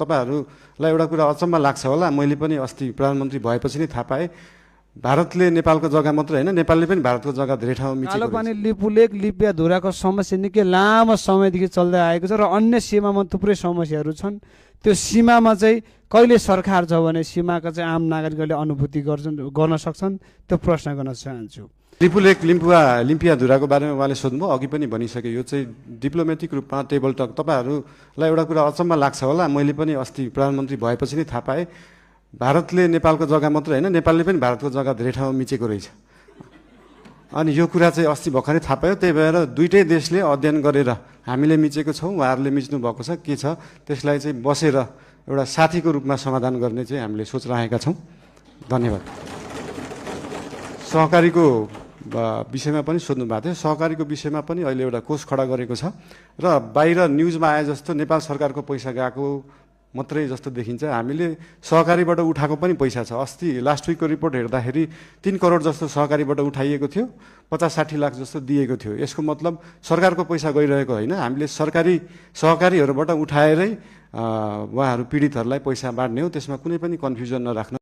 तपाईहरुलाई एउटा कुरा अचम्म लाग्छ होला, मैले पनि अस्ति प्रधानमन्त्री भएपछि नै थाहा पाएँ, भारतले नेपालको जग्गा मात्र हैन, नेपालले पनि भारतको जग्गा धेरै ठाउँमा मिचेको छ। कालोपानी लिपुलेक लिपियाधुराको समस्या निकै लामो समयदेखि चल्दै आएको छ र अन्य सीमामा थुप्रै समस्याहरू छन्। त्यो सीमामा चाहिँ कहिले सरकार छ भने सीमाका चाहिँ आम नागरिकहरूले अनुभूति गर्न सक्छन्, त्यो प्रश्न गर्न चाहन्छु। लिपुलेक लिम्पियाधुराको बारेमा उहाँले सोध्नुभयो, अघि पनि भनिसके, यो चाहिँ डिप्लोमेटिक रूपमा टेबल टक। तपाईहरुलाई एउटा कुरा अचम्म लाग्छ होला, मैले पनि अस्ति प्रधानमन्त्री भएपछि नै थाहा पाएँ, भारतले नेपालको जग्गा मात्र हैन, नेपालले पनि भारतको जग्गा धेरै ठाउँमा मिचेको रहेछ। अनि यो कुरा चाहिँ अस्ति भर्खरै थाहा पायो। त्यही भएर दुईटै देशले अध्ययन गरेर हामीले मिचेको छौँ, उहाँहरूले मिच्नु भएको छ, के छ त्यसलाई चाहिँ बसेर एउटा साथीको रूपमा समाधान गर्ने चाहिँ हामीले सोच राखेका छौँ। धन्यवाद। सहकारीको विषयमा पनि सोध्नु भएको थियो। सहकारीको विषयमा पनि अहिले एउटा कोष खडा गरेको छ र बाहिर न्युजमा आए जस्तो नेपाल सरकारको पैसा गएको मात्रै जस्तो देखिन्छ। हामीले सहकारीबाट उठाएको पनि पैसा छ। अस्ति लास्ट विकको रिपोर्ट हेर्दाखेरि 3 करोड जस्तो सहकारीबाट उठाइएको थियो, 50-60 लाख जस्तो दिएको थियो। यसको मतलब सरकारको पैसा गइरहेको होइन, हामीले सहकारीहरूबाट उठाएरै उहाँहरू पीडितहरूलाई पैसा बाँड्ने हो। त्यसमा कुनै पनि कन्फ्युजन नराख्न।